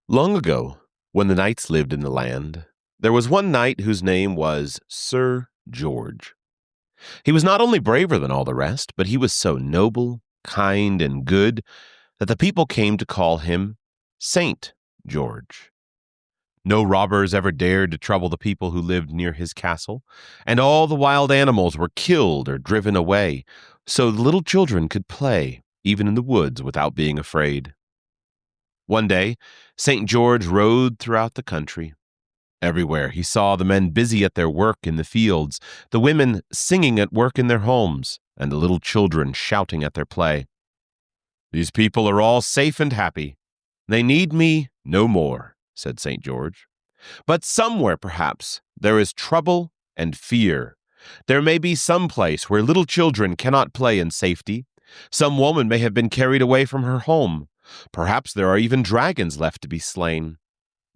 Long ago, when the knights lived in the land, there was one knight whose name was Sir George. He was not only braver than all the rest, but he was so noble, kind, and good that the people came to call him Saint George. No robbers ever dared to trouble the people who lived near his castle, and all the wild animals were killed or driven away, so the little children could play, even in the woods, without being afraid. One day, St. George rode throughout the country. Everywhere he saw the men busy at their work in the fields, the women singing at work in their homes, and the little children shouting at their play. "These people are all safe and happy. They need me no more," said St. George. "But somewhere, perhaps, there is trouble and fear. There may be some place where little children cannot play in safety. Some woman may have been carried away from her home. Perhaps there are even dragons left to be slain.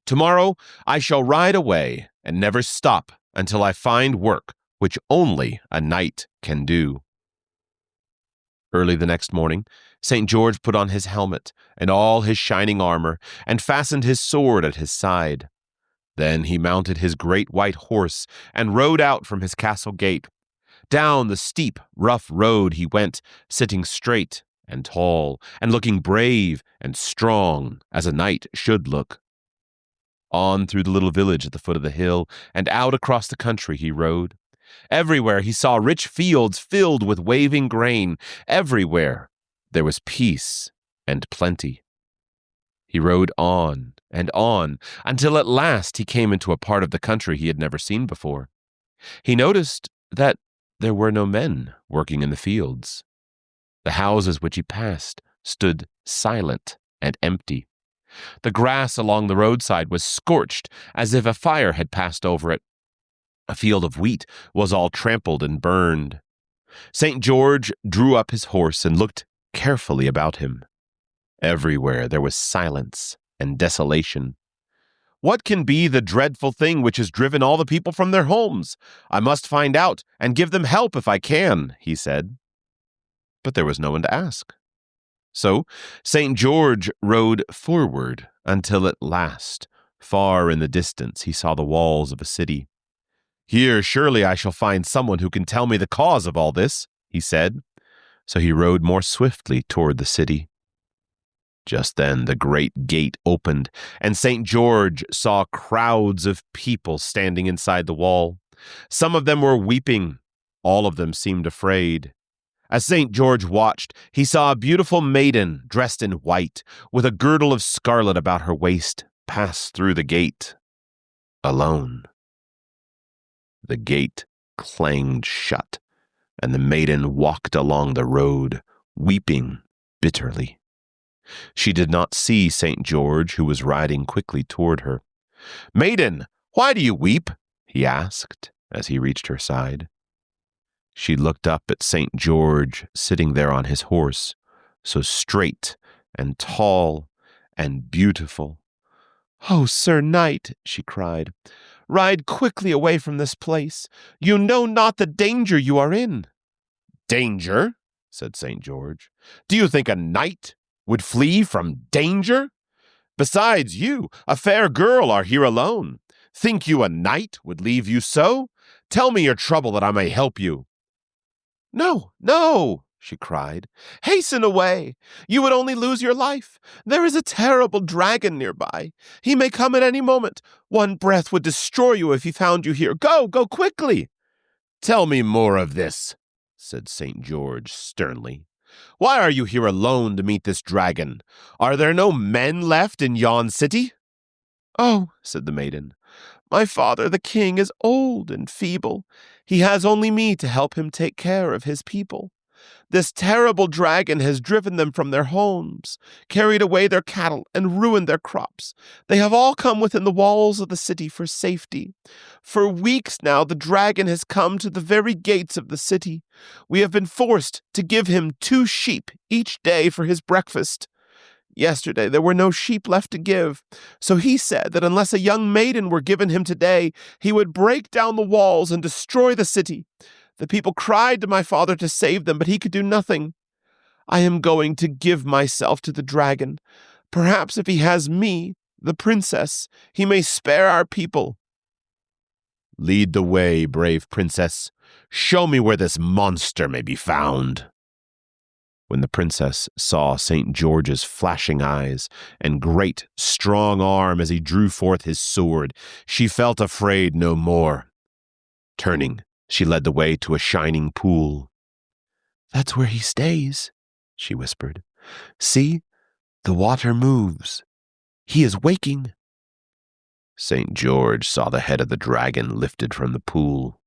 Tomorrow I shall ride away and never stop until I find work which only a knight can do." Early the next morning, St. George put on his helmet and all his shining armor and fastened his sword at his side. Then he mounted his great white horse and rode out from his castle gate. Down the steep, rough road he went, sitting straight and tall, and looking brave and strong, as a knight should look. On through the little village at the foot of the hill, and out across the country he rode. Everywhere he saw rich fields filled with waving grain. Everywhere there was peace and plenty. He rode on and on, until at last he came into a part of the country he had never seen before. He noticed that there were no men working in the fields. The houses which he passed stood silent and empty. The grass along the roadside was scorched as if a fire had passed over it. A field of wheat was all trampled and burned. St. George drew up his horse and looked carefully about him. Everywhere there was silence and desolation. "What can be the dreadful thing which has driven all the people from their homes? I must find out and give them help if I can," he said. But there was no one to ask. So St. George rode forward until at last, far in the distance, he saw the walls of a city. "Here surely I shall find someone who can tell me the cause of all this," he said. So he rode more swiftly toward the city. Just then the great gate opened, and St. George saw crowds of people standing inside the wall. Some of them were weeping. All of them seemed afraid. As St. George watched, he saw a beautiful maiden dressed in white, with a girdle of scarlet about her waist, pass through the gate, alone. The gate clanged shut, and the maiden walked along the road, weeping bitterly. She did not see St. George, who was riding quickly toward her. "Maiden, why do you weep?" he asked as he reached her side. She looked up at St. George sitting there on his horse, so straight and tall and beautiful. "Oh, Sir Knight," she cried, "ride quickly away from this place. You know not the danger you are in." "Danger?" said St. George. "Do you think a knight would flee from danger? Besides, you, a fair girl, are here alone. Think you a knight would leave you so? Tell me your trouble that I may help you." "No, no," she cried. "Hasten away. You would only lose your life. There is a terrible dragon nearby. He may come at any moment. One breath would destroy you if he found you here. Go quickly." "Tell me more of this," said St. George sternly. "Why are you here alone to meet this dragon? Are there no men left in yon city?" "Oh," said the maiden, "my father, the king, is old and feeble. He has only me to help him take care of his people. This terrible dragon has driven them from their homes, carried away their cattle, and ruined their crops. They have all come within the walls of the city for safety. For weeks now the dragon has come to the very gates of the city. We have been forced to give him 2 sheep each day for his breakfast. Yesterday there were no sheep left to give, so he said that unless a young maiden were given him today, he would break down the walls and destroy the city. The people cried to my father to save them, but he could do nothing. I am going to give myself to the dragon. Perhaps if he has me, The princess! He may spare our people!" "Lead the way, brave princess. Show me where this monster may be found." When the princess saw St. George's flashing eyes and great, strong arm as he drew forth his sword, she felt afraid no more. Turning, she led the way to a shining pool. "That's where he stays," she whispered. "See, the water moves. He is waking." St. George saw the head of the dragon lifted from the pool.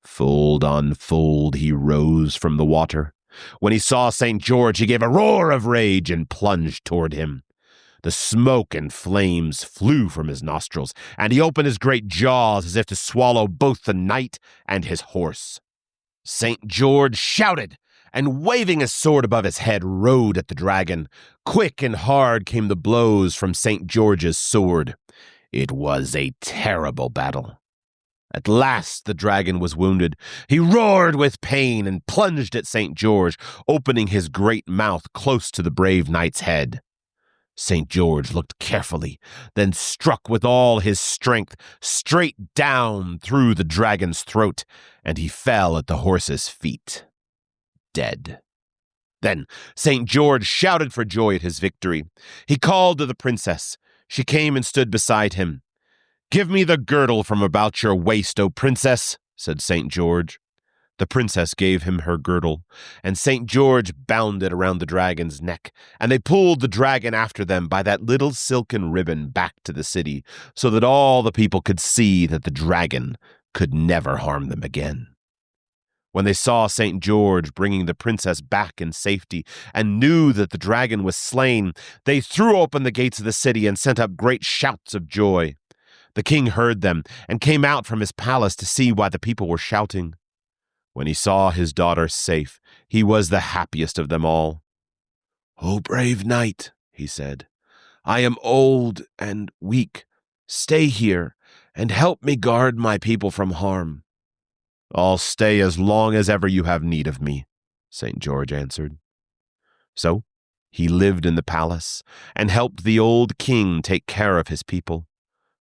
Fold on fold he rose from the water. When he saw St. George, he gave a roar of rage and plunged toward him. The smoke and flames flew from his nostrils, and he opened his great jaws as if to swallow both the knight and his horse. St. George shouted, and waving his sword above his head, rode at the dragon. Quick and hard came the blows from St. George's sword. It was a terrible battle. At last the dragon was wounded. He roared with pain and plunged at St. George, opening his great mouth close to the brave knight's head. St. George looked carefully, then struck with all his strength straight down through the dragon's throat, and he fell at the horse's feet, dead. Then St. George shouted for joy at his victory. He called to the princess. She came and stood beside him. "Give me the girdle from about your waist, O princess," said St. George. The princess gave him her girdle, and St. George bound it around the dragon's neck, and they pulled the dragon after them by that little silken ribbon back to the city, so that all the people could see that the dragon could never harm them again. When they saw St. George bringing the princess back in safety and knew that the dragon was slain, they threw open the gates of the city and sent up great shouts of joy. The king heard them and came out from his palace to see why the people were shouting. When he saw his daughter safe, he was the happiest of them all. "O brave knight," he said, "I am old and weak. Stay here and help me guard my people from harm." "I'll stay as long as ever you have need of me," St. George answered. So he lived in the palace and helped the old king take care of his people.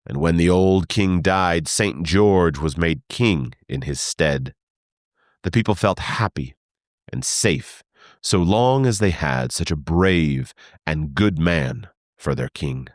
And when the old king died, St. George was made king in his stead. The people felt happy and safe so long as they had such a brave and good man for their king.